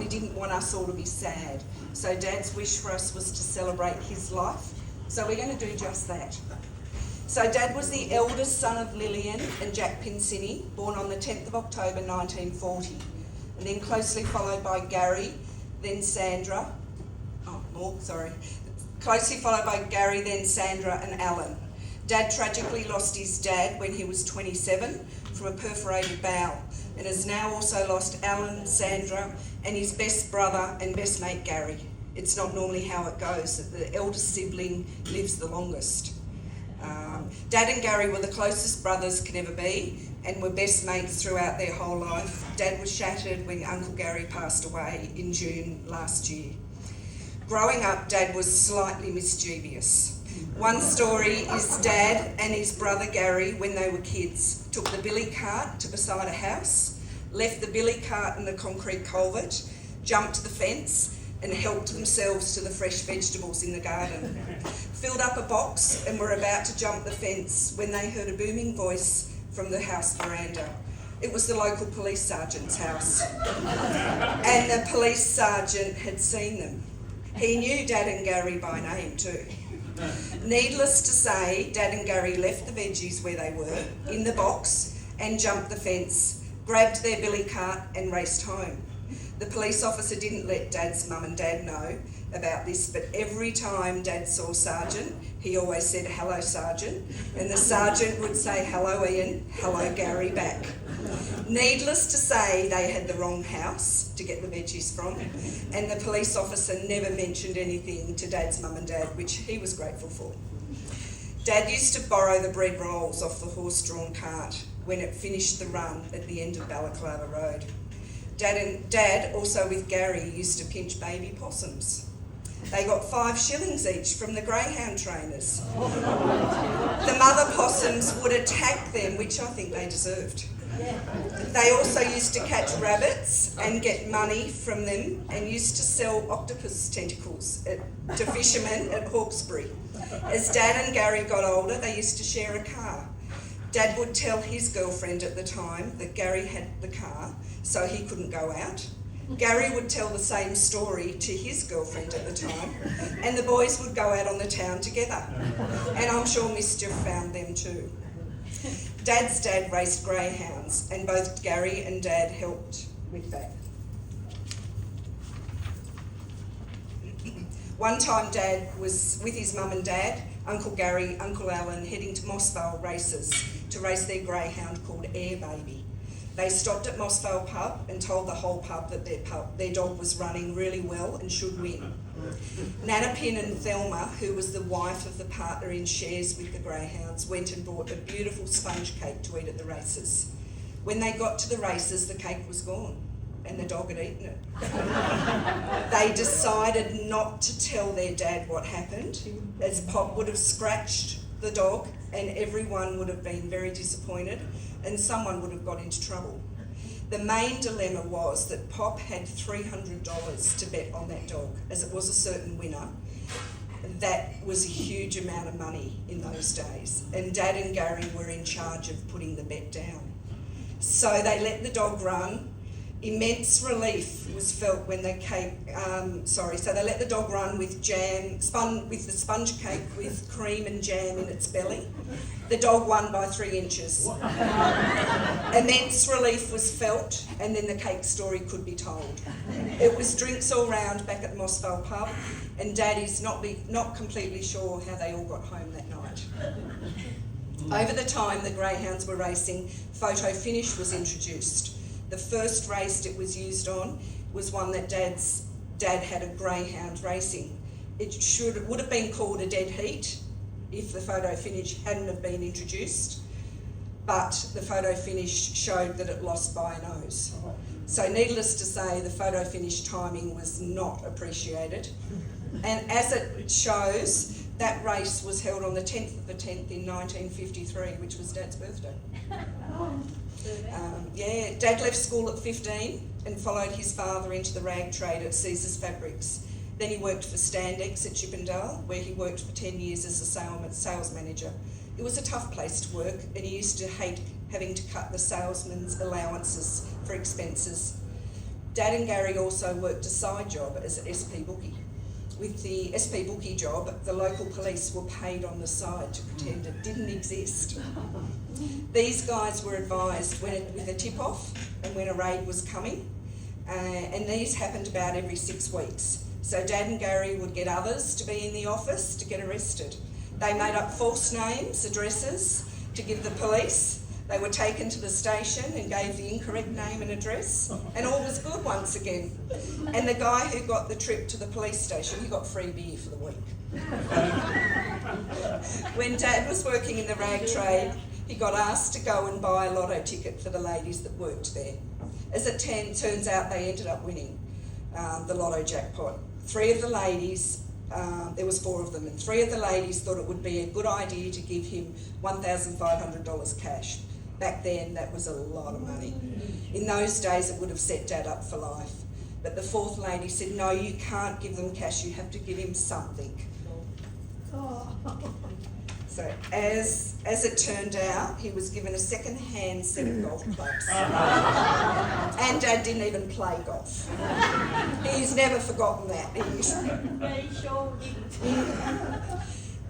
didn't want us all to be sad. So Dad's wish for us was to celebrate his life. So we're going to do just that. So Dad was the eldest son of Lillian and Jack Pincini, born on the 10th of October 1940, and then closely followed by Gary, then Sandra. Closely followed by Gary, then Sandra and Alan. Dad tragically lost his dad when he was 27 from a perforated bowel, and has now also lost Alan, Sandra, and his best brother and best mate Gary. It's not normally how it goes, that the eldest sibling lives the longest. Dad and Gary were the closest brothers could ever be, and were best mates throughout their whole life. Dad was shattered when Uncle Gary passed away in June last year. Growing up, Dad was slightly mischievous. One story is Dad and his brother Gary, when they were kids, took the billy cart to beside a house, left the billy cart in the concrete culvert, jumped the fence and helped themselves to the fresh vegetables in the garden. Filled up a box and were about to jump the fence when they heard a booming voice from the house veranda. It was the local police sergeant's house. And the police sergeant had seen them. He knew Dad and Gary by name too. Needless to say, Dad and Gary left the veggies where they were, in the box, and jumped the fence, grabbed their billy cart and raced home. The police officer didn't let Dad's mum and Dad know about this, but every time Dad saw Sergeant, he always said, "Hello, Sergeant," and the Sergeant would say, "Hello, Ian, hello, Gary," back. Needless to say, they had the wrong house to get the veggies from, and the police officer never mentioned anything to Dad's mum and Dad, which he was grateful for. Dad used to borrow the bread rolls off the horse-drawn cart when it finished the run at the end of Balaclava Road. Dad, also with Gary, used to pinch baby possums. They got 5 shillings each from the greyhound trainers. The mother possums would attack them, which I think they deserved. They also used to catch rabbits and get money from them, and used to sell octopus tentacles to fishermen at Hawkesbury. As Dad and Gary got older, they used to share a car. Dad would tell his girlfriend at the time that Gary had the car, so he couldn't go out. Gary would tell the same story to his girlfriend at the time, and the boys would go out on the town together. And I'm sure mischief found them too. Dad's dad raced greyhounds, and both Gary and Dad helped with that. One time Dad was with his mum and Dad, Uncle Gary, Uncle Alan, heading to Mossvale races to race their greyhound called Air Baby. They stopped at Mossvale pub and told the whole pub that their dog was running really well and should win. Nana Pin and Thelma, who was the wife of the partner in shares with the greyhounds, went and bought a beautiful sponge cake to eat at the races. When they got to the races, the cake was gone and the dog had eaten it. They decided not to tell their dad what happened, as Pop would have scratched the dog and everyone would have been very disappointed and someone would have got into trouble. The main dilemma was that Pop had $300 to bet on that dog, as it was a certain winner. That was a huge amount of money in those days, and Dad and Gary were in charge of putting the bet down. So they let the dog run. Immense relief was felt when they so they let the dog run with with the sponge cake with cream and jam in its belly. The dog won by 3 inches. Immense relief was felt, and then the cake story could be told. It was drinks all round back at the Mossvale pub, and Daddy's not completely sure how they all got home that night. Over the time the greyhounds were racing, photo finish was introduced. The first race it was used on was one that Dad had a greyhound racing. It would have been called a dead heat if the photo finish hadn't have been introduced, but the photo finish showed that it lost by a nose. So needless to say, the photo finish timing was not appreciated. And as it shows, that race was held on the 10th of the 10th in 1953, which was Dad's birthday. Dad left school at 15 and followed his father into the rag trade at Caesar's Fabrics. Then he worked for Standex at Chippendale, where he worked for 10 years as a sales manager. It was a tough place to work, and he used to hate having to cut the salesman's allowances for expenses. Dad and Gary also worked a side job as an SP bookie. With the SP bookie job, the local police were paid on the side to pretend it didn't exist. These guys were advised with a tip-off and when a raid was coming, and these happened about every 6 weeks. So Dad and Gary would get others to be in the office to get arrested. They made up false names, addresses to give the police. They were taken to the station and gave the incorrect name and address, and all was good once again. And the guy who got the trip to the police station, he got free beer for the week. When Dad was working in the rag trade, he got asked to go and buy a lotto ticket for the ladies that worked there. As it turns out, they ended up winning the lotto jackpot. Three of the ladies, there was 4 of them, and 3 of the ladies thought it would be a good idea to give him $1,500 cash. Back then, that was a lot of money. In those days, it would have set Dad up for life. But the 4th lady said, no, you can't give them cash, you have to give him something. So as it turned out, he was given a second-hand set of golf clubs. And Dad didn't even play golf. He's never forgotten that. He sure didn't.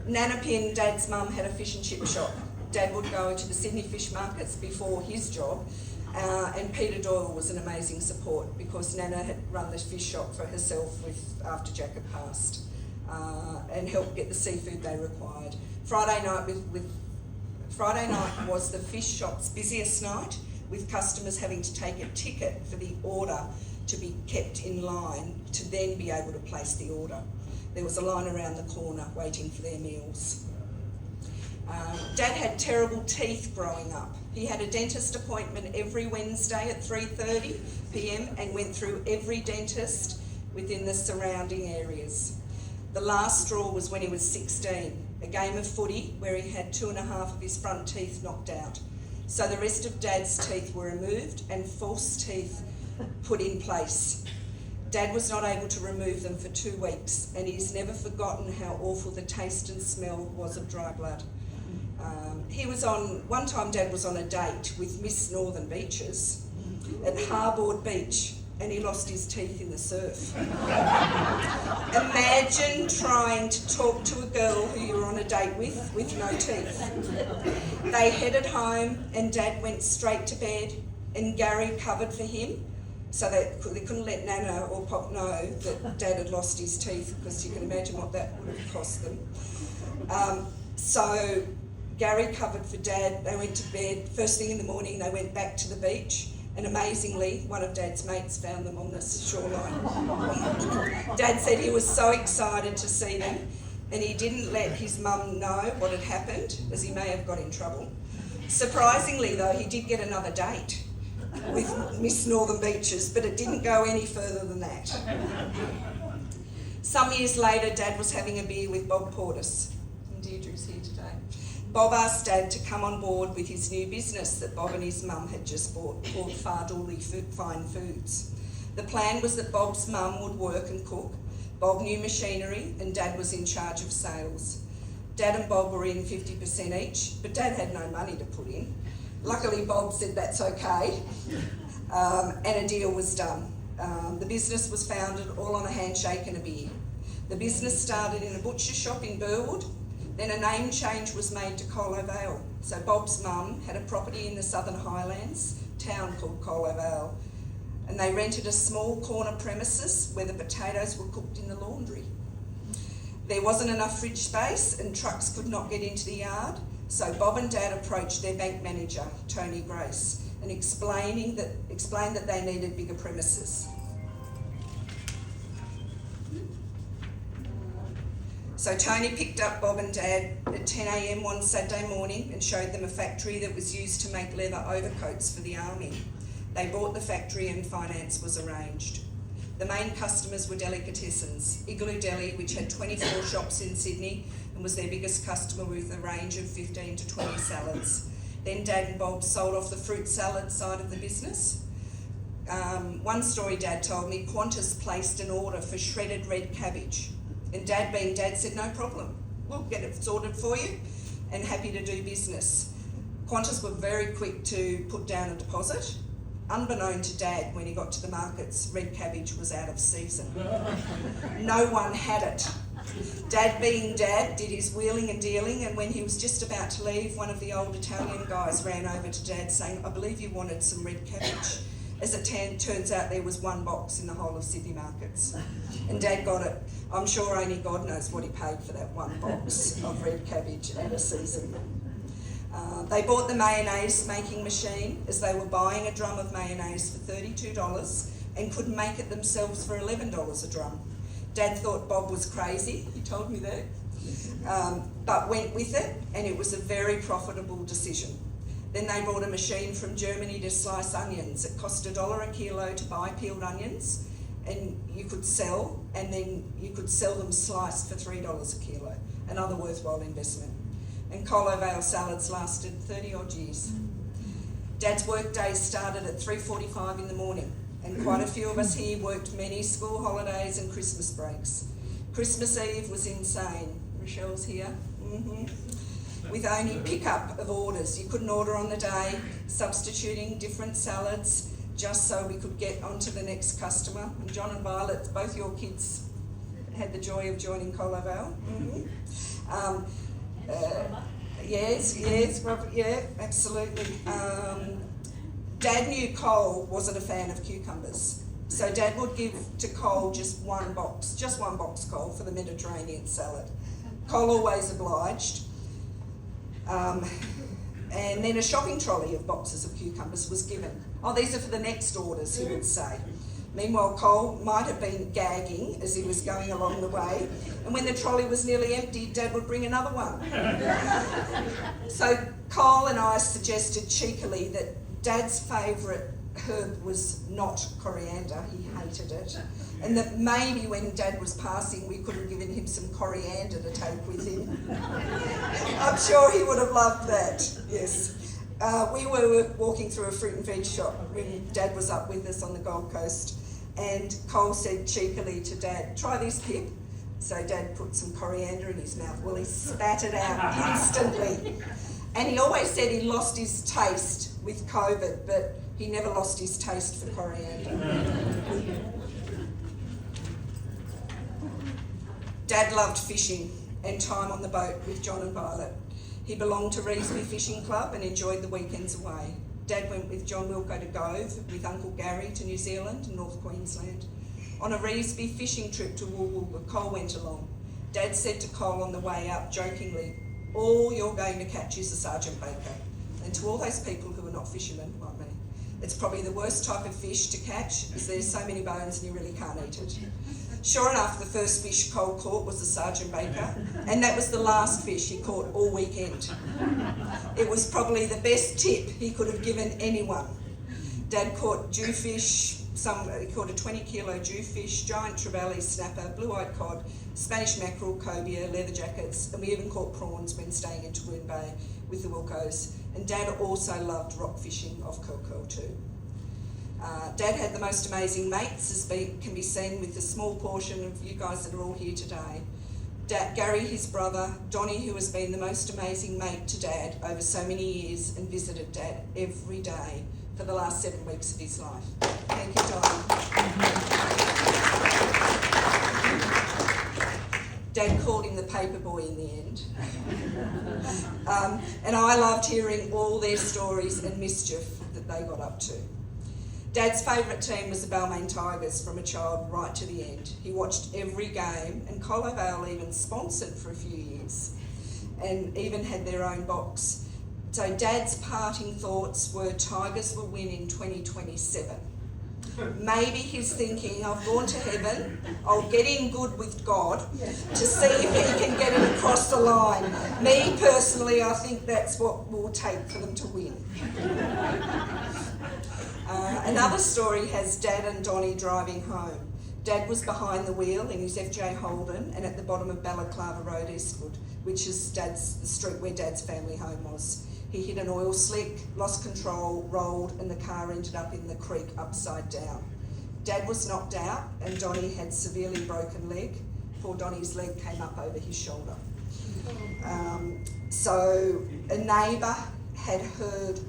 Nanapin, Dad's mum, had a fish and chip shop. Dad would go to the Sydney fish markets before his job, and Peter Doyle was an amazing support because Nana had run the fish shop for herself after Jack had passed, and helped get the seafood they required. Friday night was the fish shop's busiest night, with customers having to take a ticket for the order to be kept in line to then be able to place the order. There was a line around the corner waiting for their meals. Dad had terrible teeth growing up. He had a dentist appointment every Wednesday at 3:30 p.m. and went through every dentist within the surrounding areas. The last straw was when he was 16, a game of footy where he had 2.5 of his front teeth knocked out. So the rest of Dad's teeth were removed and false teeth put in place. Dad was not able to remove them for 2 weeks, and he's never forgotten how awful the taste and smell was of dry blood. One time Dad was on a date with Miss Northern Beaches at Harbord Beach, and he lost his teeth in the surf. Imagine trying to talk to a girl who you were on a date with no teeth. They headed home and Dad went straight to bed, and Gary covered for him so they couldn't let Nana or Pop know that Dad had lost his teeth, because you can imagine what that would have cost them. So Gary covered for Dad. They went to bed. First thing in the morning, they went back to the beach, and amazingly, one of Dad's mates found them on the shoreline. Dad said he was so excited to see them, and he didn't let his mum know what had happened, as he may have got in trouble. Surprisingly, though, he did get another date with Miss Northern Beaches, but it didn't go any further than that. Some years later, Dad was having a beer with Bob Portis, and Deirdre's here today. Bob asked Dad to come on board with his new business that Bob and his mum had just bought, called Fardooley Fine Foods. The plan was that Bob's mum would work and cook, Bob knew machinery, and Dad was in charge of sales. Dad and Bob were in 50% each, but Dad had no money to put in. Luckily, Bob said that's okay, and a deal was done. The business was founded all on a handshake and a beer. The business started in a butcher shop in Burwood. Then a name change was made to Colo Vale. So Bob's mum had a property in the Southern Highlands, town called Colo Vale, and they rented a small corner premises where the potatoes were cooked in the laundry. There wasn't enough fridge space and trucks could not get into the yard, so Bob and Dad approached their bank manager, Tony Grace, and explained that they needed bigger premises. So Tony picked up Bob and Dad at 10 a.m. one Saturday morning and showed them a factory that was used to make leather overcoats for the army. They bought the factory and finance was arranged. The main customers were delicatessens. Igloo Deli, which had 24 shops in Sydney and was their biggest customer with a range of 15 to 20 salads. Then Dad and Bob sold off the fruit salad side of the business. One story Dad told me, Qantas placed an order for shredded red cabbage. And Dad, being Dad, said, no problem, we'll get it sorted for you, and happy to do business. Qantas were very quick to put down a deposit, unbeknown to Dad, when he got to the markets, red cabbage was out of season. No one had it. Dad, being Dad, did his wheeling and dealing, and when he was just about to leave, one of the old Italian guys ran over to Dad saying, "I believe you wanted some red cabbage." As it turns out, there was one box in the whole of Sydney markets, and Dad got it. I'm sure only God knows what he paid for that one box of red cabbage out of season. They bought the mayonnaise making machine as they were buying a drum of mayonnaise for $32 and could make it themselves for $11 a drum. Dad thought Bob was crazy, he told me that, but went with it, and it was a very profitable decision. Then they brought a machine from Germany to slice onions. It cost $1 a kilo to buy peeled onions, and you could sell them sliced for $3 a kilo, another worthwhile investment. And Colo Vale salads lasted 30 odd years. Dad's work days started at 3:45 in the morning, and quite a few of us here worked many school holidays and Christmas breaks. Christmas Eve was insane. Rochelle's here. With only pick-up of orders. You couldn't order on the day, substituting different salads just so we could get on to the next customer. And John and Violet, both your kids had the joy of joining Colo Vale. Yes, Robert, yeah, absolutely. Dad knew Cole wasn't a fan of cucumbers, so Dad would give to Cole just one box, Cole, for the Mediterranean salad. Cole always obliged. And then a shopping trolley of boxes of cucumbers was given. "Oh, these are for the next orders," he would say. Meanwhile, Cole might have been gagging as he was going along the way, and when the trolley was nearly empty, Dad would bring another one. So Cole and I suggested cheekily that Dad's favourite herb was not coriander, he hated it, and that maybe when Dad was passing we could have given him some coriander to take with him. I'm sure he would have loved that, yes. We were walking through a fruit and veg shop when Dad was up with us on the Gold Coast, and Cole said cheekily to Dad, "Try this, Pip." So Dad put some coriander in his mouth. Well, he spat it out instantly. And he always said he lost his taste with COVID, but he never lost his taste for coriander. Dad loved fishing and time on the boat with John and Violet. He belonged to Reesby Fishing Club and enjoyed the weekends away. Dad went with John Wilco to Gove, with Uncle Gary to New Zealand and North Queensland. On a Reesby fishing trip to Woolwooga, Cole went along. Dad said to Cole on the way up, jokingly, "All you're going to catch is a Sergeant Baker." And to all those people who are not fishermen, like me, it's probably the worst type of fish to catch, as there's so many bones and you really can't eat it. Sure enough, the first fish Cole caught was the Sergeant Baker, and that was the last fish he caught all weekend. It was probably the best tip he could have given anyone. Dad caught jewfish, he caught a 20-kilo jewfish, giant trevally snapper, blue-eyed cod, Spanish mackerel, cobia, leather jackets, and we even caught prawns when staying in Tawoon Bay with the Wilcos. And Dad also loved rock fishing off Curl too. Dad had the most amazing mates, as can be seen with the small portion of you guys that are all here today. Gary, his brother, Donnie, who has been the most amazing mate to Dad over so many years and visited Dad every day for the last 7 weeks of his life. Thank you, Donnie. Dad called him the paper boy in the end. And I loved hearing all their stories and mischief that they got up to. Dad's favourite team was the Balmain Tigers from a child right to the end. He watched every game, and Colo Vale even sponsored for a few years and even had their own box. So Dad's parting thoughts were Tigers will win in 2027. Maybe he's thinking, I've gone to heaven, I'll get in good with God to see if he can get it across the line. Me personally, I think that's what will take for them to win. Another story has Dad and Donnie driving home. Dad was behind the wheel in his FJ Holden and at the bottom of Balaclava Road, Eastwood, which is the street where Dad's family home was. He hit an oil slick, lost control, rolled, and the car ended up in the creek upside down. Dad was knocked out and Donnie had severely broken leg. Poor Donnie's leg came up over his shoulder. So a neighbour had heard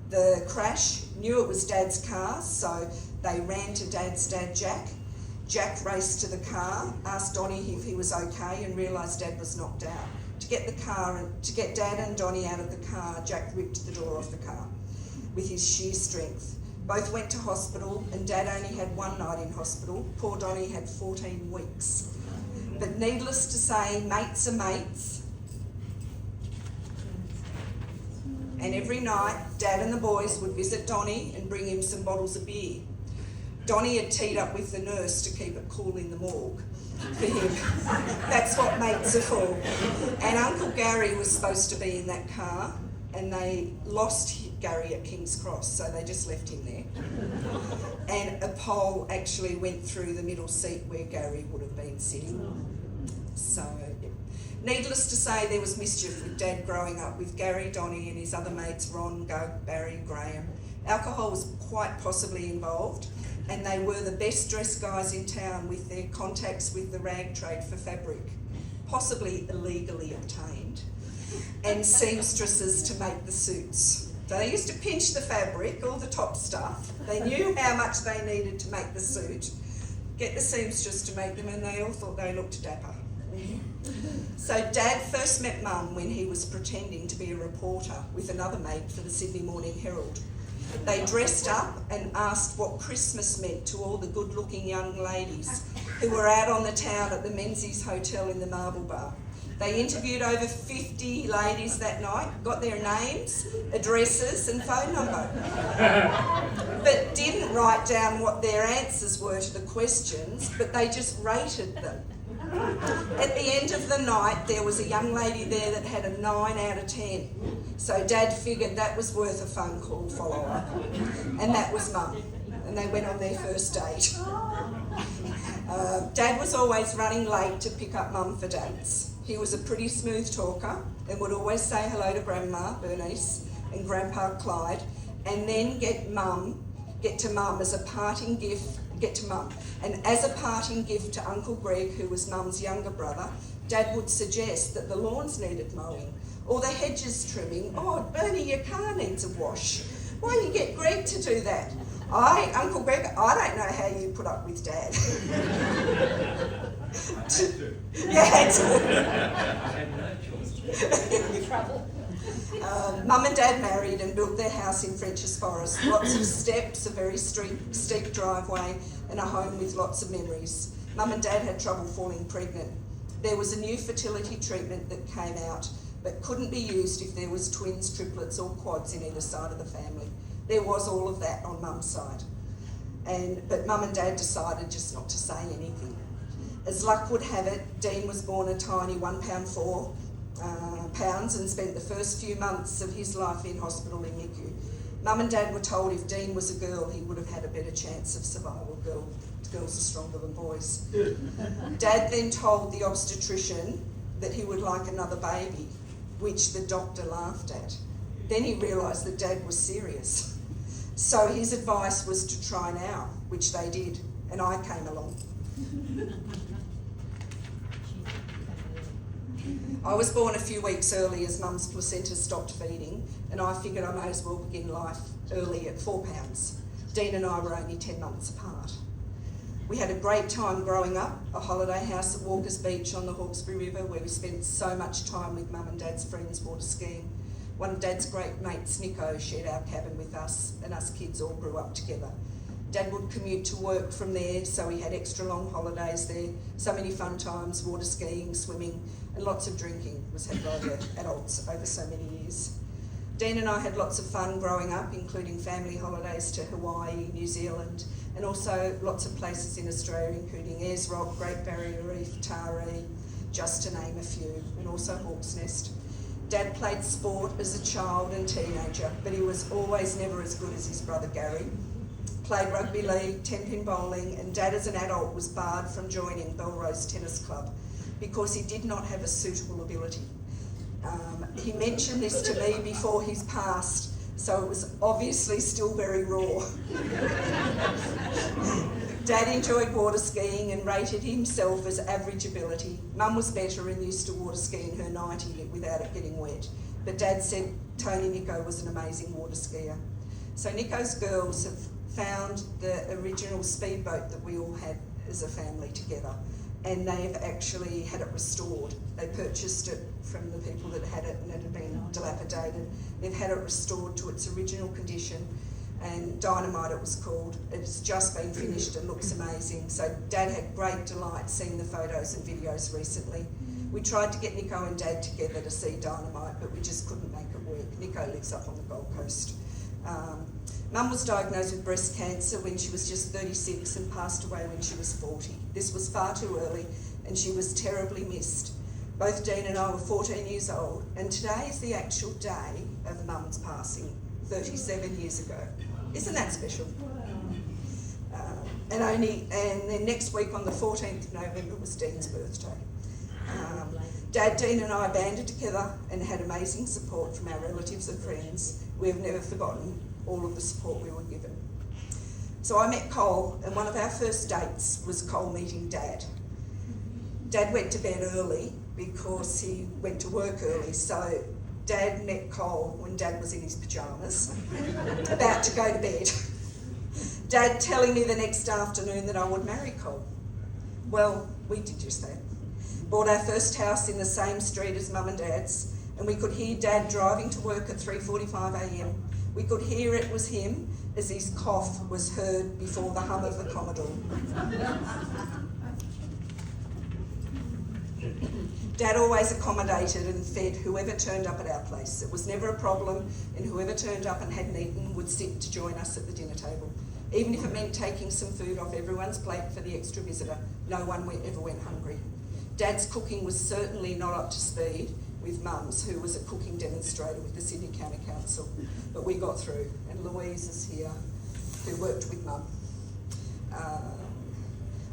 The crash knew it was Dad's car, so they ran to Dad's dad, Jack. Jack raced to the car, asked Donnie if he was okay, and realised Dad was knocked out. To get Dad and Donnie out of the car, Jack ripped the door off the car with his sheer strength. Both went to hospital, and Dad only had one night in hospital. Poor Donnie had 14 weeks. But needless to say, mates are mates. And every night, Dad and the boys would visit Donnie and bring him some bottles of beer. Donnie had teed up with the nurse to keep it cool in the morgue for him. That's what mates are for. And Uncle Gary was supposed to be in that car, and they lost Gary at King's Cross, so they just left him there. And a pole actually went through the middle seat where Gary would have been sitting. So, yeah. Needless to say, there was mischief with Dad growing up with Gary, Donnie and his other mates, Ron, Gug, Barry, Graham. Alcohol was quite possibly involved, and they were the best dressed guys in town with their contacts with the rag trade for fabric, possibly illegally obtained, and seamstresses to make the suits. They used to pinch the fabric, all the top stuff. They knew how much they needed to make the suit, get the seamstress to make them, and they all thought they looked dapper. So Dad first met Mum when he was pretending to be a reporter with another mate for the Sydney Morning Herald. They dressed up and asked what Christmas meant to all the good-looking young ladies who were out on the town at the Menzies Hotel in the Marble Bar. They interviewed over 50 ladies that night, got their names, addresses and phone number, but didn't write down what their answers were to the questions, but they just rated them. At the end of the night, there was a young lady there that had a 9 out of 10. So Dad figured that was worth a phone call follow-up. And that was Mum. And they went on their first date. Dad was always running late to pick up Mum for dates. He was a pretty smooth talker and would always say hello to Grandma, Bernice, and Grandpa, Clyde, and then get to Mum as a parting gift. And as a parting gift to Uncle Greg, who was Mum's younger brother, Dad would suggest that the lawns needed mowing or the hedges trimming. Oh, Bernie, your car needs a wash. Why don't you get Greg to do that? Uncle Greg, I don't know how you put up with Dad. You had to. I had no choice. Trouble. Mum and Dad married and built their house in French's Forest. Lots of steps, a very steep driveway, and a home with lots of memories. Mum and Dad had trouble falling pregnant. There was a new fertility treatment that came out, but couldn't be used if there was twins, triplets or quads in either side of the family. There was all of that on Mum's side. But Mum and Dad decided just not to say anything. As luck would have it, Dean was born a tiny 1 pound 4 pounds and spent the first few months of his life in hospital in NICU. Mum and Dad were told if Dean was a girl, he would have had a better chance of survival. Girls are stronger than boys. Dad then told the obstetrician that he would like another baby, which the doctor laughed at. Then he realised that Dad was serious. So his advice was to try now, which they did, and I came along. I was born a few weeks early as Mum's placenta stopped feeding, and I figured I may as well begin life early at 4 pounds. Dean and I were only 10 months apart. We had a great time growing up, a holiday house at Walker's Beach on the Hawkesbury River where we spent so much time with Mum and Dad's friends water skiing. One of Dad's great mates, Nico, shared our cabin with us, and us kids all grew up together. Dad would commute to work from there, so we had extra long holidays there, so many fun times, water skiing, swimming, and lots of drinking was had by the adults over so many years. Dean and I had lots of fun growing up, including family holidays to Hawaii, New Zealand, and also lots of places in Australia, including Ayers Rock, Great Barrier Reef, Taree, just to name a few, and also Hawk's Nest. Dad played sport as a child and teenager, but he was always never as good as his brother Gary. Played rugby league, 10-pin bowling, and Dad as an adult was barred from joining Belrose Tennis Club because he did not have a suitable ability. He mentioned this to me before he's passed, so it was obviously still very raw. Dad enjoyed water skiing and rated himself as average ability. Mum was better and used to water ski in her 90 without it getting wet. But Dad said Tony Nico was an amazing water skier. So Nico's girls have found the original speedboat that we all had as a family together, and they've actually had it restored. They purchased it from the people that had it, and it had been dilapidated. They've had it restored to its original condition, and Dynamite it was called. It's just been finished and looks amazing. So Dad had great delight seeing the photos and videos recently. We tried to get Nico and Dad together to see Dynamite, but we just couldn't make it work. Nico lives up on the Gold Coast. Mum was diagnosed with breast cancer when she was just 36 and passed away when she was 40. This was far too early, and she was terribly missed. Both Dean and I were 14 years old, and today is the actual day of Mum's passing, 37 years ago. Isn't that special? And then next week on the 14th of November was Dean's birthday. Dad, Dean and I banded together and had amazing support from our relatives and friends. We have never forgotten all of the support we were given. So I met Cole, and one of our first dates was Cole meeting Dad. Dad went to bed early because he went to work early, so Dad met Cole when Dad was in his pyjamas, about to go to bed. Dad telling me the next afternoon that I would marry Cole. Well, we did just that. Bought our first house in the same street as Mum and Dad's, and we could hear Dad driving to work at 3:45 a.m. We could hear it was him as his cough was heard before the hum of the Commodore. Dad always accommodated and fed whoever turned up at our place. It was never a problem, and whoever turned up and hadn't eaten would sit to join us at the dinner table. Even if it meant taking some food off everyone's plate for the extra visitor, no one ever went hungry. Dad's cooking was certainly not up to speed with Mum's, who was a cooking demonstrator with the Sydney County Council, but we got through, and Louise is here, who worked with Mum.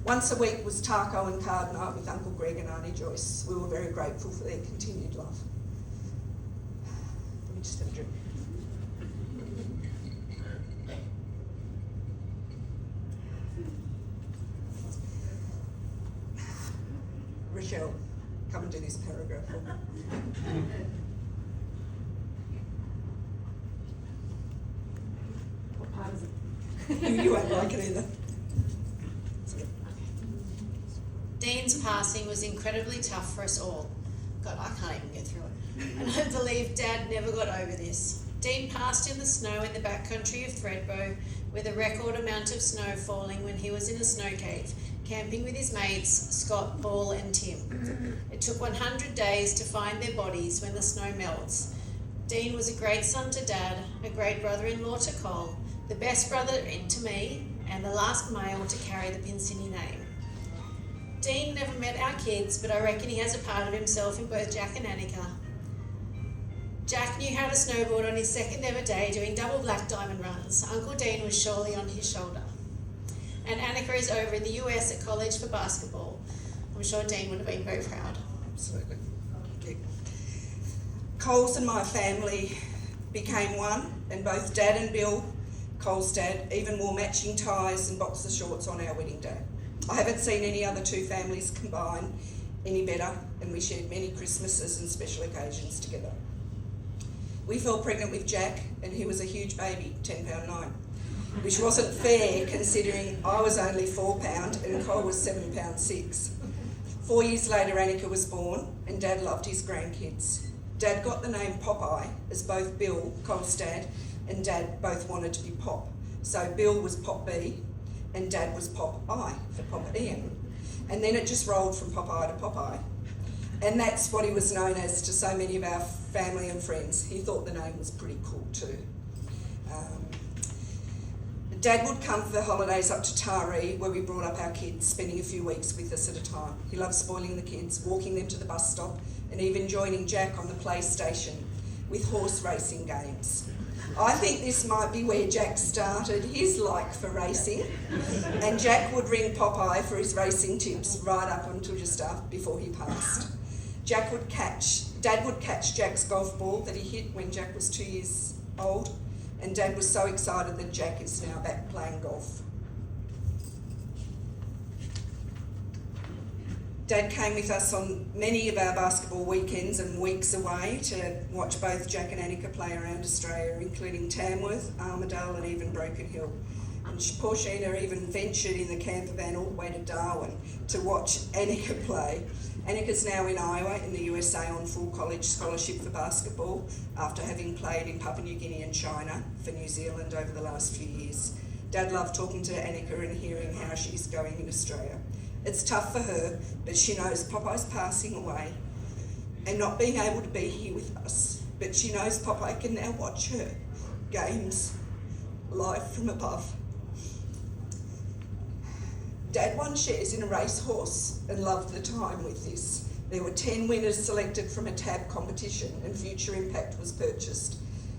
Once a week was taco and card night with Uncle Greg and Auntie Joyce. We were very grateful for their continued love. Let me just have a drink. Rochelle, come and do this paragraph for me. What part is it? You won't like it either. Dean's passing was incredibly tough for us all. God, I can't even get through it. And I believe Dad never got over this. Dean passed in the snow in the backcountry of Thredbo, with a record amount of snow falling when he was in a snow cave, camping with his mates, Scott, Paul and Tim. It took 100 days to find their bodies when the snow melts. Dean was a great son to Dad, a great brother-in-law to Cole, the best brother to me, and the last male to carry the Pinsini name. Dean never met our kids, but I reckon he has a part of himself in both Jack and Annika. Jack knew how to snowboard on his second ever day, doing double black diamond runs. Uncle Dean was surely on his shoulder. And Annika is over in the US at college for basketball. I'm sure Dean would have been very proud. Absolutely. Thank you. Coles and my family became one, and both Dad and Bill, Cole's dad, even wore matching ties and boxer shorts on our wedding day. I haven't seen any other two families combine any better, and we shared many Christmases and special occasions together. We fell pregnant with Jack, and he was a huge baby, 10 pound 9, which wasn't fair considering I was only 4 pound and Cole was 7 pound 6. 4 years later, Annika was born, and Dad loved his grandkids. Dad got the name Popeye, as both Bill, Cole's dad, and Dad both wanted to be Pop. So Bill was Pop B, and Dad was Pop I for Papa Ian. And then it just rolled from Popeye to Popeye. And that's what he was known as to so many of our family and friends. He thought the name was pretty cool too. Dad would come for the holidays up to Taree, where we brought up our kids, spending a few weeks with us at a time. He loved spoiling the kids, walking them to the bus stop, and even joining Jack on the PlayStation with horse racing games. I think this might be where Jack started his like for racing, and Jack would ring Popeye for his racing tips right up until just before he passed. Dad would catch Jack's golf ball that he hit when Jack was 2 years old, and Dad was so excited that Jack is now back playing golf. Dad came with us on many of our basketball weekends and weeks away to watch both Jack and Annika play around Australia, including Tamworth, Armidale and even Broken Hill. And poor Sheena even ventured in the camper van all the way to Darwin to watch Annika play. Annika's now in Iowa in the USA on full college scholarship for basketball after having played in Papua New Guinea and China for New Zealand over the last few years. Dad loved talking to Annika and hearing how she's going in Australia. It's tough for her, but she knows Popeye's passing away and not being able to be here with us. But she knows Popeye can now watch her games live from above. Dad won shares in a racehorse and loved the time with this. There were 10 winners selected from a tab competition and Future Impact was purchased.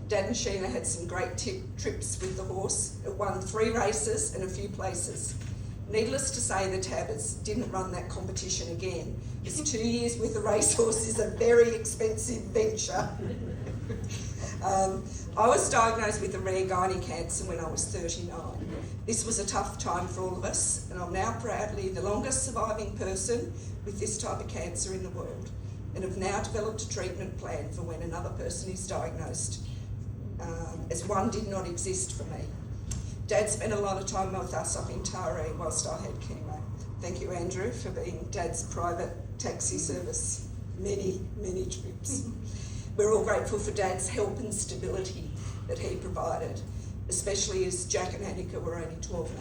Dad and Sheena had some great trips with the horse. It won 3 races and a few places. Needless to say, the Tabbers didn't run that competition again, as 2 years with a racehorse is a very expensive venture. I was diagnosed with a rare gynae cancer when I was 39. This was a tough time for all of us, and I'm now proudly the longest surviving person with this type of cancer in the world, and have now developed a treatment plan for when another person is diagnosed, as one did not exist for me. Dad spent a lot of time with us up in Taree whilst I had chemo. Thank you, Andrew, for being Dad's private taxi service. Many, many trips. We're all grateful for Dad's help and stability that he provided, especially as Jack and Annika were only 12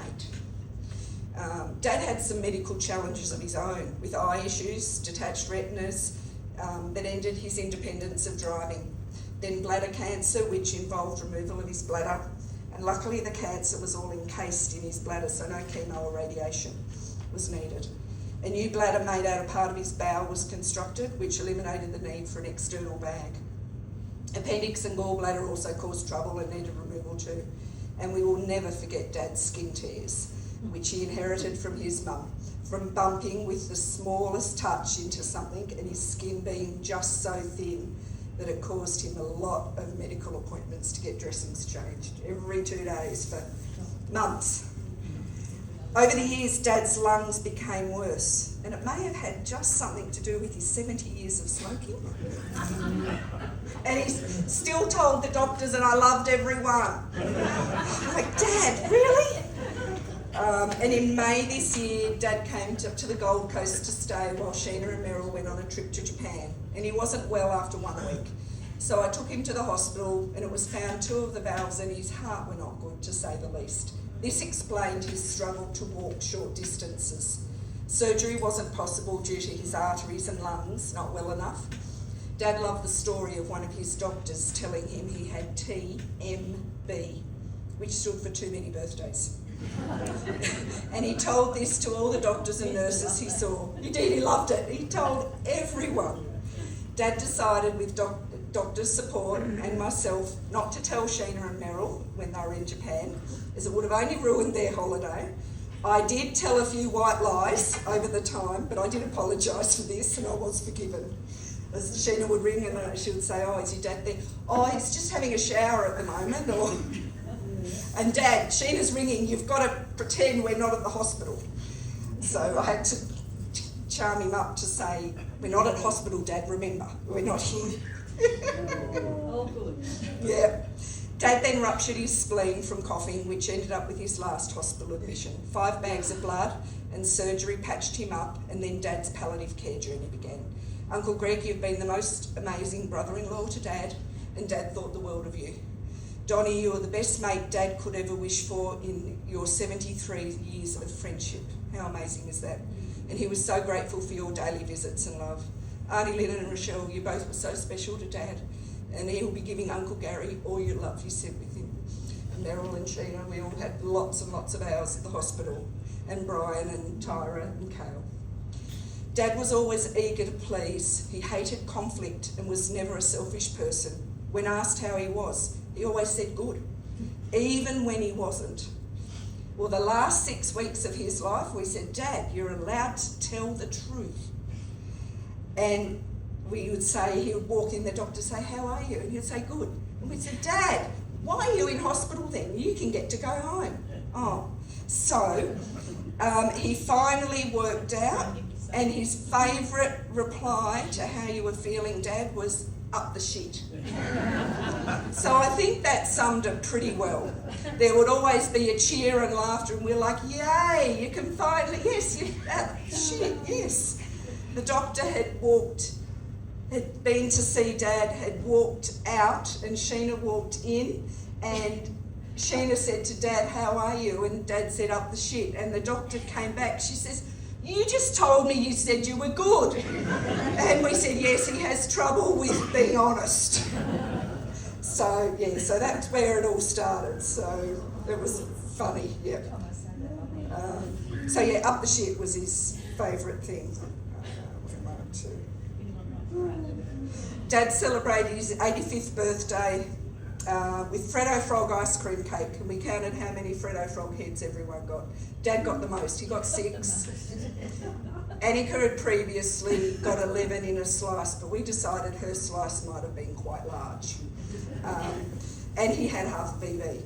and 8. Dad had some medical challenges of his own, with eye issues, detached retinas, that ended his independence of driving. Then bladder cancer, which involved removal of his bladder. And luckily the cancer was all encased in his bladder, so no chemo or radiation was needed. A new bladder made out of part of his bowel was constructed, which eliminated the need for an external bag. Appendix and gallbladder also caused trouble and needed removal too. And we will never forget Dad's skin tears, which he inherited from his mum, from bumping with the smallest touch into something and his skin being just so thin that it caused him a lot of medical appointments to get dressings changed every 2 days for months. Over the years, Dad's lungs became worse, and it may have had just something to do with his 70 years of smoking. And he's still told the doctors, and I loved everyone. I'm like, Dad, really? And in May this year, Dad came to the Gold Coast to stay while Sheena and Meryl went on a trip to Japan. And he wasn't well after 1 week. So I took him to the hospital and it was found 2 of the valves in his heart were not good, to say the least. This explained his struggle to walk short distances. Surgery wasn't possible due to his arteries and lungs not well enough. Dad loved the story of one of his doctors telling him he had TMB, which stood for too many birthdays. And he told this to all the doctors and nurses he saw. He did, he loved it. He told everyone. Dad decided with doctor's support and myself not to tell Sheena and Meryl when they were in Japan, as it would have only ruined their holiday. I did tell a few white lies over the time, but I did apologise for this and I was forgiven. As Sheena would ring and she would say, oh, is your dad there? Oh, he's just having a shower at the moment. Or, and Dad, Sheena's ringing, you've got to pretend we're not at the hospital. So I had to charm him up to say, we're not at hospital, Dad, remember, we're not here. Oh, good. Yeah. Dad then ruptured his spleen from coughing, which ended up with his last hospital admission. 5 bags of blood and surgery patched him up, and then Dad's palliative care journey began. Uncle Greg, you've been the most amazing brother-in-law to Dad, and Dad thought the world of you. Donnie, you're the best mate Dad could ever wish for in your 73 years of friendship. How amazing is that? And he was so grateful for your daily visits and love. Auntie Lynn and Rochelle, you both were so special to Dad, and he'll be giving Uncle Gary all your love you sent with him. And Meryl and Sheena, we all had lots and lots of hours at the hospital, and Brian and Tyra and Kale. Dad was always eager to please. He hated conflict and was never a selfish person. When asked how he was, he always said good, even when he wasn't. Well, the last 6 weeks of his life, we said, Dad, you're allowed to tell the truth. And we would say, he would walk in, the doctor say, how are you? And he'd say, good. And we'd say, Dad, why are you in hospital then? You can get to go home. Oh, So he finally worked out, and his favourite reply to how you were feeling, Dad, was up the shit. So I think that summed it pretty well. There would always be a cheer and laughter, and we're like, yay, you can finally, yes, you up the shit, yes. The doctor had been to see Dad, had walked out, and Sheena walked in, and Sheena said to Dad, how are you? And Dad said, up the shit. And the doctor came back, she says, you just told me you said you were good. And we said, yes, he has trouble with being honest. So, yeah, so that's where it all started. So it was funny, yeah. So, yeah, up the shit was his favourite thing. Dad celebrated his 85th birthday with Freddo Frog ice cream cake, and we counted how many Freddo Frog heads everyone got. Dad got the most, he got 6. Annika had previously got 11 in a slice, but we decided her slice might have been quite large. And he had half a BB.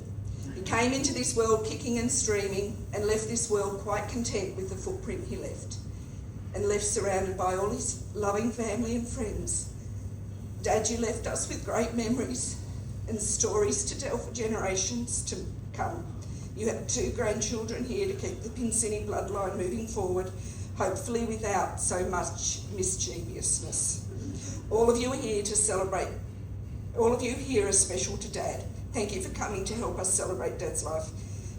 He came into this world kicking and streaming, and left this world quite content with the footprint he left, and left surrounded by all his loving family and friends. Dad, you left us with great memories and stories to tell for generations to come. You have 2 grandchildren here to keep the Pinsini bloodline moving forward, hopefully without so much mischievousness. All of you are here to celebrate. All of you here are special to Dad. Thank you for coming to help us celebrate Dad's life.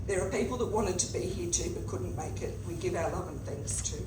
There are people that wanted to be here too but couldn't make it. We give our love and thanks to.